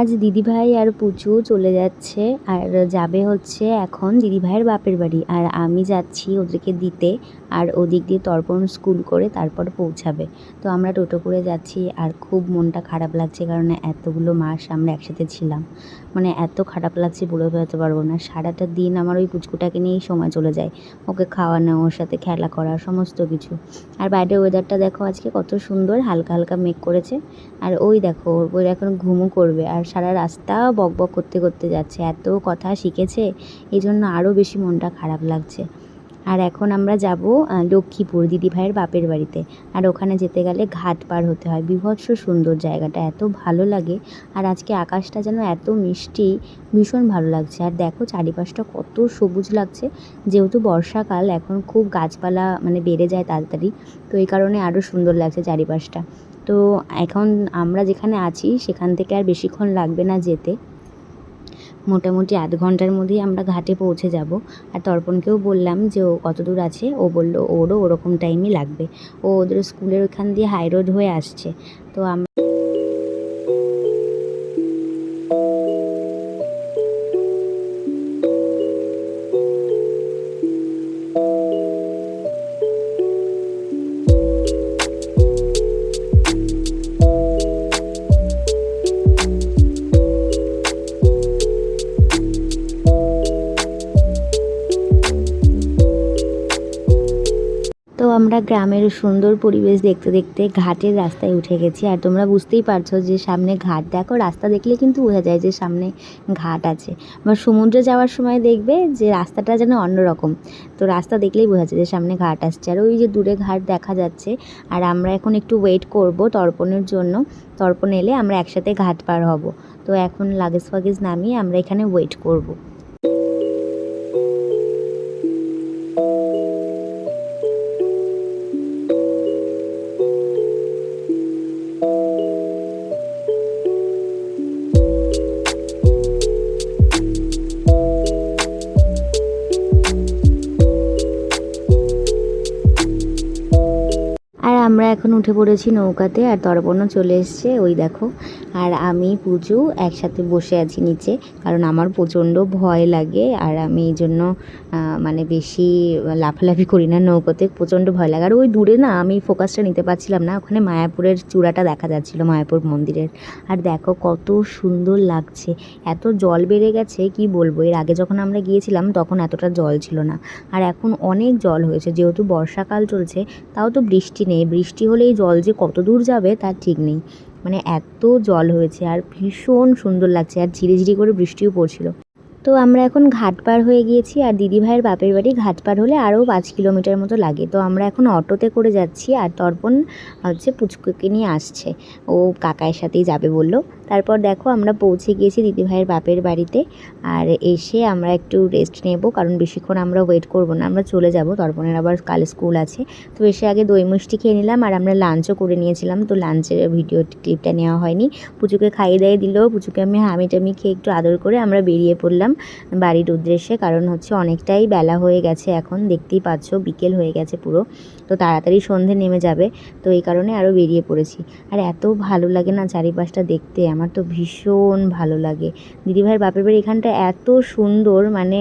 আজ দিদিভাই আর পুচু চলে যাচ্ছে আর যাবে হচ্ছে এখন দিদিভাইয়ের বাপের বাড়ি, আর আমি যাচ্ছি ওদেরকে দিতে। আর ওদিক দিয়ে তর্পণ স্কুল করে তারপর পৌঁছাবে। তো আমরা টোটো করে যাচ্ছি আর খুব মনটা খারাপ লাগছে, কারণ এতগুলো মাস আমরা একসাথে ছিলাম। মানে এত খারাপ লাগছে বলে বোঝাতে পারবো না। সারাটা দিন আমার ওই পুচকুটাকে নিয়েই সময় চলে যায়, ওকে খাওয়ানো, ওর সাথে খেলা করা, সমস্ত কিছু। আর বাইরের ওয়েদারটা দেখো আজকে কত সুন্দর, হালকা হালকা মেঘ করেছে। আর ওই দেখো ওই এখন ঘুমও করবে, আর সারা রাস্তা বকবক করতে করতে যাচ্ছে, এত কথা শিখেছে, এই জন্য আরও বেশি মনটা খারাপ লাগছে। আর এখন আমরা যাব লক্ষ্মীপুর দিদিভাইয়ের বাপের বাড়িতে। আর ওখানে যেতে গেলে ঘাট পার হতে হয়। বীভৎস সুন্দর জায়গাটা, এত ভালো লাগে। আর আজকে আকাশটা যেন এত মিষ্টি, ভীষণ ভালো লাগছে। আর দেখো চারিপাশটা কত সবুজ লাগছে। যেহেতু বর্ষাকাল, এখন খুব গাছপালা মানে বেড়ে যায় তাড়াতাড়ি, তো এই কারণে আরও সুন্দর লাগছে চারিপাশটা। তো এখন আমরা যেখানে আছি সেখান থেকে আর বেশিক্ষণ লাগবে না যেতে, মোটামুটি আধ ঘন্টার মধ্যেই আমরা ঘাটে পৌঁছে যাব। আর তর্পণকেও বললাম যে ও কত দূর আছে, ও বললো ওরও ওরকম টাইমই লাগবে। ও ওদের স্কুলের ওখান দিয়ে হাই রোড হয়ে আসছে। তো আমরা গ্রামের সুন্দর পরিবেশ দেখতে দেখতে ঘাটের রাস্তায় উঠে গেছি। আর তোমরা বুঝতেই পারছো যে সামনে ঘাট, দেখো রাস্তা দেখলে কিন্তু বোঝা যায় যে সামনে ঘাট আছে। বা সমুদ্রে যাওয়ার সময় দেখবে যে রাস্তাটা যেন অন্যরকম, তো রাস্তা দেখলেই বোঝা যায় যে সামনে ঘাট আসছে। আর ওই যে দূরে ঘাট দেখা যাচ্ছে। আর আমরা এখন একটু ওয়েট করব তর্পণের জন্য, তর্পণ এলে আমরা একসাথে ঘাট পার হব। তো এখন লাগেজ ফাগেজ নামিয়ে আমরা এখানে ওয়েট করব। আমরা এখন উঠে পড়েছি নৌকাতে, আর তর্পণও চলে এসছে, ওই দেখো। আর আমি পুজো একসাথে বসে আছি নিচে, কারণ আমার প্রচণ্ড ভয় লাগে। আর আমি এই জন্য মানে বেশি লাফালাফি করি না নৌকোতে, প্রচণ্ড ভয় লাগে। আর ওই দূরে না আমি ফোকাসটা নিতে পারছিলাম না, ওখানে মায়াপুরের চূড়াটা দেখা যাচ্ছিলো, মায়াপুর মন্দিরের। আর দেখো কত সুন্দর লাগছে, এত জল বেড়ে গেছে কি বলবো। এর আগে যখন আমরা গিয়েছিলাম তখন এতটা জল ছিল না, আর এখন অনেক জল হয়েছে। যেহেতু বর্ষাকাল চলছে, তাও তো বৃষ্টি নেই, বৃষ্টি হলেই জল যে কত দূর যাবে তার ঠিক নেই। মানে এত জল হয়েছে, আর ভীষণ সুন্দর লাগছে, আর ঝিরিঝিরি করে বৃষ্টিও পড়ছিল। তো আমরা এখন ঘাট পার হয়ে গিয়েছি, আর দিদিভাইয়ের বাপের বাড়ি ঘাট পার হলে আরও 5 কিলোমিটার মতো লাগে। তো আমরা এখন অটোতে করে যাচ্ছি, আর তর্পণ হচ্ছে পুচকুকে নিয়ে আসছে, ও কাকায়ের সাথেই যাবে বললো। তারপর দেখো আমরা পৌঁছে গিয়েছি দিদিভাইয়ের বাপের বাড়িতে। আর এসে আমরা একটু রেস্ট নেব, কারণ বেশিক্ষণ আমরা ওয়েট করব না, আমরা চলে যাব, তর্পণের আবার কাল স্কুল আছে। তো এসে আগে দই মিষ্টি খেয়ে নিলাম, আর আমরা লাঞ্চও করে নিয়েছিলাম। তো লাঞ্চের ভিডিও ক্লিপটা নেওয়া হয়নি। পুচুকে খাইয়ে দাইয়ে দিল, পুচুকে আমি হামি খেয়ে একটু আদর করে আমরা বেরিয়ে পড়লাম বাড়ির উদ্দেশ্যে, কারণ হচ্ছে অনেকটাই বেলা হয়ে গেছে, এখন দেখতেই পাচ্ছ বিকেল হয়ে গেছে পুরো। তো তাড়াতাড়ি সন্ধে নেমে যাবে, তো এই কারণে আরও বেরিয়ে পড়েছি। আর এত ভালো লাগে না চারিপাশটা দেখতে, আমার তো ভীষণ ভালো লাগে। দিদিভাইয়ের বাপের বাড়ি এখানটা এত সুন্দর, মানে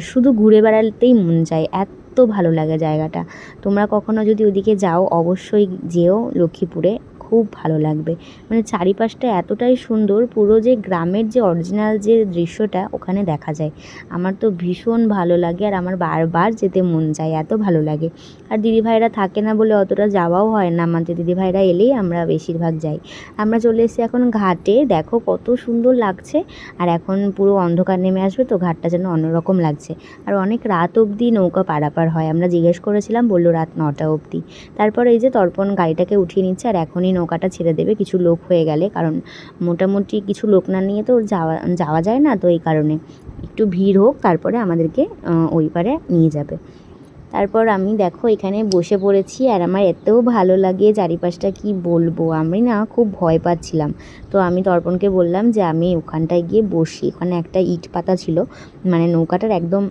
শুধু ঘুরে বেড়াতেই মন চায়, এত ভালো লাগে জায়গাটা। তোমরা কখনো যদি ওদিকে যাও অবশ্যই যেও লক্ষ্মীপুরে, খুব ভালো লাগবে। মানে চারিপাশটা এতটাই সুন্দর, পুরো যে গ্রামের যে অরিজিনাল যে দৃশ্যটা ওখানে দেখা যায়। আমার তো ভীষণ ভালো লাগে, আর আমার বারবার যেতে মন চায়, এত ভালো লাগে। আর দিদিভাইরা থাকে না বলে অতটা যাওয়াও হয় না আমাদের, দিদিভাইরা এলেই আমরা বেশিরভাগ যাই। আমরা চলে এসেছি এখন ঘাটে, দেখো কত সুন্দর লাগছে। আর এখন পুরো অন্ধকার নেমে আসবে, তো ঘাটটা যেন অন্যরকম লাগছে। আর অনেক রাত অবধি নৌকা পারাপার হয়, আমরা জিজ্ঞেস করেছিলাম, বললো রাত 9টা অবধি। তারপর এই যে তর্পণ গাড়িটাকে উঠিয়ে নিচ্ছে, আর এখনই নৌকাটা ছেড়ে দেবে কিছু লোক হয়ে গেলে, কারণ মোটামুটি কিছু লোক না নিয়ে তো যাওয়া যায় না, তো এই কারণে একটু ভিড় হোক, তারপরে আমাদেরকে ওই পারে নিয়ে যাবে। তারপর আমি দেখো এখানে বসে পড়েছি, আর আমার এতও ভালো লাগে চারিপাশটা, কি বলবো। আমি না খুব ভয় পাচ্ছিলাম, তো আমি তর্পণকে বললাম যে আমি ওখানটায় গিয়ে বসি। ওখানে একটা ইট পাতা ছিল, মানে নৌকাটার একদম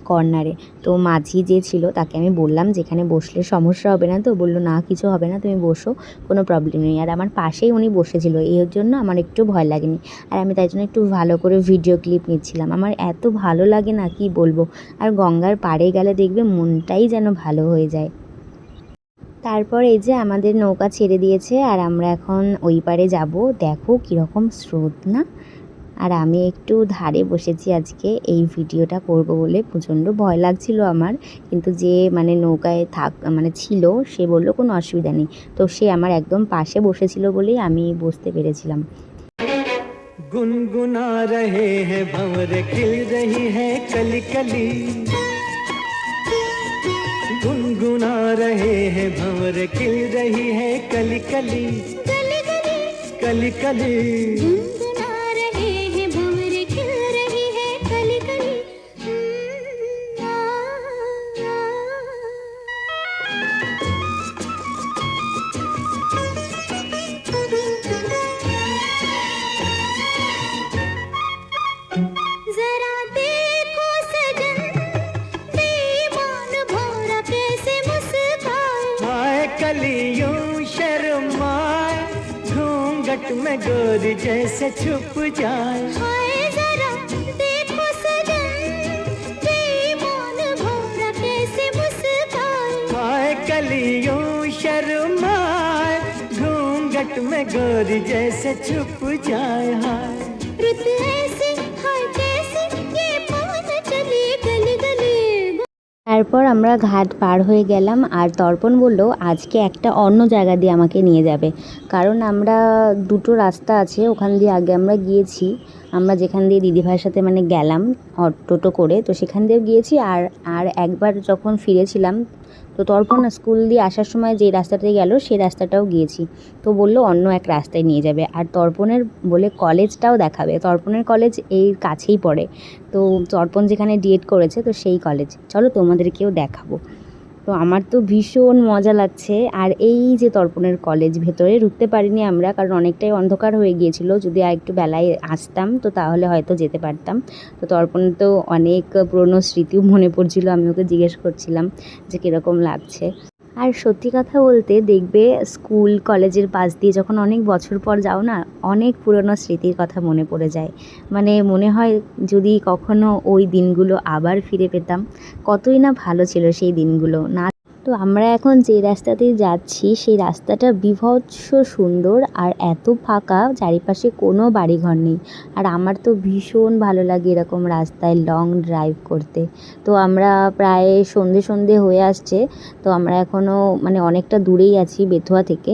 কর্নারে। তো মাঝি যে ছিল তাকে আমি বললাম যেখানে বসলে সমস্যা হবে না, তো বললো না কিছু হবে না, তুমি বসো, কোনো প্রবলেম নেই। আর আমার পাশেই উনি বসেছিল, এর জন্য আমার একটু ভয় লাগেনি। আর আমি তাই জন্য একটু ভালো করে ভিডিও ক্লিপ নিচ্ছিলাম। আমার এত ভালো লাগে না কি বলবো। আর গঙ্গার পাড়ে গেলে দেখবে মনটাই যেন ভালো হয়ে যায়। তারপর এই যে আমাদের নৌকা ছেড়ে দিয়েছে আর আমরা এখন ওই পারে যাব। দেখো কীরকম স্রোত না। আর আমি একটু ধারে বসেছি আজকে এই ভিডিওটা করব বলে। প্রচণ্ড ভয় লাগছিল আমার, কিন্তু যে মানে নৌকায় ছিল সে বলল কোনো অসুবিধা নেই। তো সে আমার একদম পাশে বসেছিল বলেই আমি বসতে পেরেছিলাম। गुनगुना रहे हैं भंवर खिल रही है कली कली, गुनगुना रहे हैं भंवर खिल रही है कली कली, कली कली, कली कली, गुनगुना रहे हैं भंवर खिल रही है कली कली। जरा देखो सजन बेईमान भौरा कैसे मुस्काए, हाय कलियों शर्माए, घूंघट में गोरी जैसे छुप जाए, हाय जरा देखो सजन बेईमान भौरा कैसे मुस्काए, हाय कलियों शर्माए, घूंघट में गोरी जैसे छुप जाए, हाय रुत ऐसे हाय कैसे ये पवन चली गली गली। তারপর আমরা ঘাট পার হয়ে গেলাম আর তর্পণ বলল আজকে একটা অন্য জায়গা দিয়ে আমাকে নিয়ে যাবে, কারণ আমরা দুটো রাস্তা আছে ওখান দিয়ে আগে আমরা গিয়েছি। আমরা যেখান দিয়ে দিদিভাইয়ের সাথে মানে গেলাম টোটো করে, তো সেখান দিয়েও গিয়েছি। আর আর একবার যখন ফিরেছিলাম তো তর্পণ স্কুল দিয়ে আসার সময় যে রাস্তাটায় গেল সেই রাস্তাটাও গিয়েছি। তো বললো অন্য এক রাস্তায় নিয়ে যাবে, আর তর্পণের বলে কলেজটাও দেখাবে। তর্পণের কলেজ এই কাছেই পড়ে, তো তর্পণ যেখানে ডিএড করেছে তো সেই কলেজ, চলো তোমাদেরকেও দেখাবো। তো আমার তো ভীষণ মজা লাগছে। আর এই যে তর্পণের কলেজ, ভেতরে ঢুকতে পারিনি আমরা কারণ অনেকটাই অন্ধকার হয়ে গিয়েছিল। যদি আর একটু বেলায় আসতাম তো তাহলে হয়তো যেতে পারতাম। তো তর্পণের তো অনেক পুরনো স্মৃতিও মনে পড়ছিল, আমি ওকে জিজ্ঞেস করছিলাম যে কীরকম লাগছে। আর সত্যি কথা বলতে দেখবে স্কুল কলেজের পাশ দিয়ে যখন অনেক বছর পর যাও না, অনেক পুরনো স্মৃতির কথা মনে পড়ে যায়। মানে মনে হয় যদি কখনো ওই দিনগুলো আবার ফিরে পেতাম, কতই না ভালো ছিল সেই দিনগুলো না। তো আমরা এখন যে রাস্তাতেই যাচ্ছি সেই রাস্তাটা বীভৎস সুন্দর আর এত ফাঁকা, চারিপাশে কোনো বাড়িঘর নেই। আর আমার তো ভীষণ ভালো লাগে এরকম রাস্তায় লং ড্রাইভ করতে। তো আমরা প্রায় সন্ধে সন্ধে হয়ে আসছে, তো আমরা এখনও মানে অনেকটা দূরেই আছি বেথুয়া থেকে।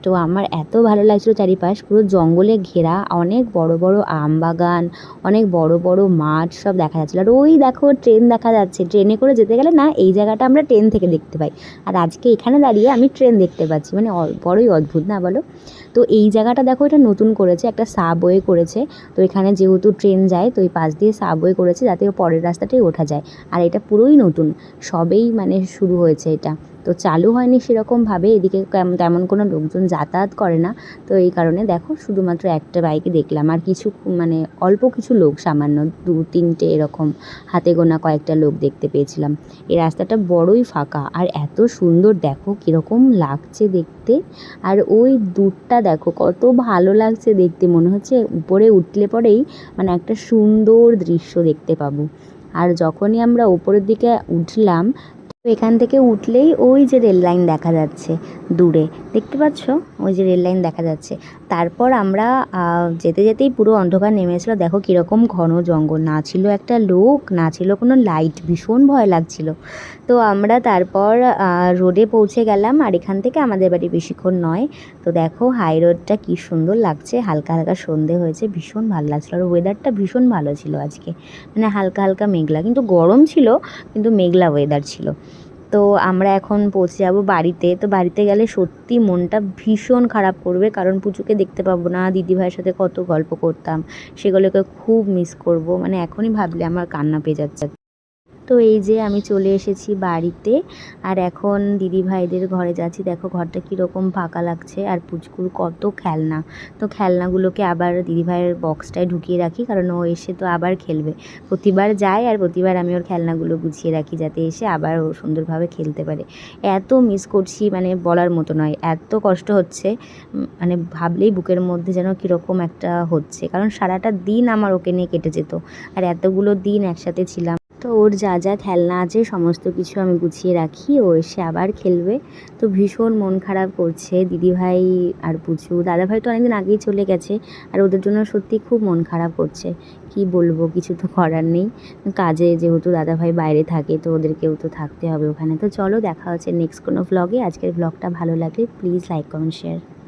তো আমার এত ভালো লাগছিলো, চারিপাশ পুরো জঙ্গলে ঘেরা, অনেক বড় বড় আম বাগান, অনেক বড় বড় মাঠ সব দেখা যাচ্ছিলো। আর ওই দেখো ট্রেন দেখা যাচ্ছে, ট্রেনে করে যেতে গেলে না এই জায়গাটা আমরা ট্রেন থেকে দেখতে পাই, আর আজকে এখানে দাঁড়িয়ে আমি ট্রেন দেখতে পাচ্ছি, মানে বড়ই অদ্ভুত না বলো। তো এই জায়গাটা দেখো এটা নতুন করেছে, একটা সাবওয়ে করেছে। তো এখানে যেহেতু ট্রেন যায় তো এই পাশ দিয়ে সাবওয়ে করেছে যাতে পরের রাস্তাটাই ওঠা যায়। আর এটা পুরোই নতুন, সবেই মানে শুরু হয়েছে এটা, তো চালু হয়নি সেরকমভাবে, এদিকে তেমন কোনো লোকজন যাতায়াত করে না। তো এই কারণে দেখো শুধুমাত্র একটা বাইকে দেখলাম, আর কিছু মানে অল্প কিছু লোক, সামান্য 2-3টে এরকম হাতে গোনা কয়েকটা লোক দেখতে পেয়েছিলাম। এই রাস্তাটা বড়ই ফাঁকা আর এত সুন্দর, দেখো কীরকম লাগছে দেখতে। আর ওই দূরটা দেখো কত ভালো লাগছে দেখতে, মনে হচ্ছে উপরে উঠলে পরেই মানে একটা সুন্দর দৃশ্য দেখতে পাবো। আর যখনই আমরা ওপরের দিকে উঠলাম, তো এখান থেকে উঠলেই ওই যে রেল লাইন দেখা যাচ্ছে দূরে, দেখতে পাচ্ছ ওই যে রেল লাইন দেখা যাচ্ছে। তারপর আমরা যেতে যেতেই পুরো অন্ধকার নেমেছিল, দেখো কীরকম ঘন জঙ্গল, না ছিল একটা লোক, না ছিল কোনো লাইট, ভীষণ ভয় লাগছিল। তো আমরা তারপর রোডে পৌঁছে গেলাম, আর এখান থেকে আমাদের বাড়ি বেশিক্ষণ নয়। তো দেখো হাই রোডটা কী সুন্দর লাগছে, হালকা হালকা সন্ধে হয়েছে, ভীষণ ভালো লাগছিলো। আর ওয়েদারটা ভীষণ ভালো ছিল আজকে, মানে হালকা হালকা মেঘলা, কিন্তু গরম ছিল কিন্তু মেঘলা ওয়েদার ছিল। তো আমরা এখন পৌঁছে যাব বাড়িতে। তো বাড়িতে গেলে সত্যি মনটা ভীষণ খারাপ করবে, কারণ পুচুকে দেখতে পাবো না, দিদিভাইয়ের সাথে কত গল্প করতাম সেগুলোকে খুব মিস করব, মানে এখনই ভাবলে আমার কান্না পেয়ে যাচ্ছে। তো তো এই যে আমি চলে এসেছি বাড়িতে, আর এখন দিদিভাইদের ঘরে যাচ্ছি। দেখো ঘরটা কীরকম ফাঁকা লাগছে, আর পুচকুর কত খেলনা। তো খেলনাগুলোকে আবার দিদিভাইয়ের বক্সটায় ঢুকিয়ে রাখি, কারণ ও এসে তো আবার খেলবে। প্রতিবার যায় আর প্রতিবার আমি ওর খেলনাগুলো গুছিয়ে রাখি, যাতে এসে আবার ও সুন্দরভাবে খেলতে পারে। এত মিস করছি, মানে বলার মতো নয়, এত কষ্ট হচ্ছে, মানে ভাবলেই বুকের মধ্যে যেন কীরকম একটা হচ্ছে, কারণ সারাটা দিন আমার ওকে নিয়ে কেটে যেত, আর এতগুলো দিন একসাথে ছিলাম। তো ওর যা যা খেলনা আছে সমস্ত কিছু আমি গুছিয়ে রাখি, ও এসে আবার খেলবে। তো ভীষণ মন খারাপ করছে দিদিভাই আর পুচু। দাদাভাই তো অনেকদিন আগেই চলে গেছে, আর ওদের জন্য সত্যি খুব মন খারাপ করছে। কি বলবো, কিছু তো করার নেই, কাজে যেহেতু দাদাভাই বাইরে থাকে তো ওদেরকেও তো থাকতে হবে ওখানে। তো চলো দেখা হচ্ছে নেক্সট কোনো ভ্লগে। আজকের ভ্লগটা ভালো লাগলে প্লিজ লাইক কমেন্ট শেয়ার।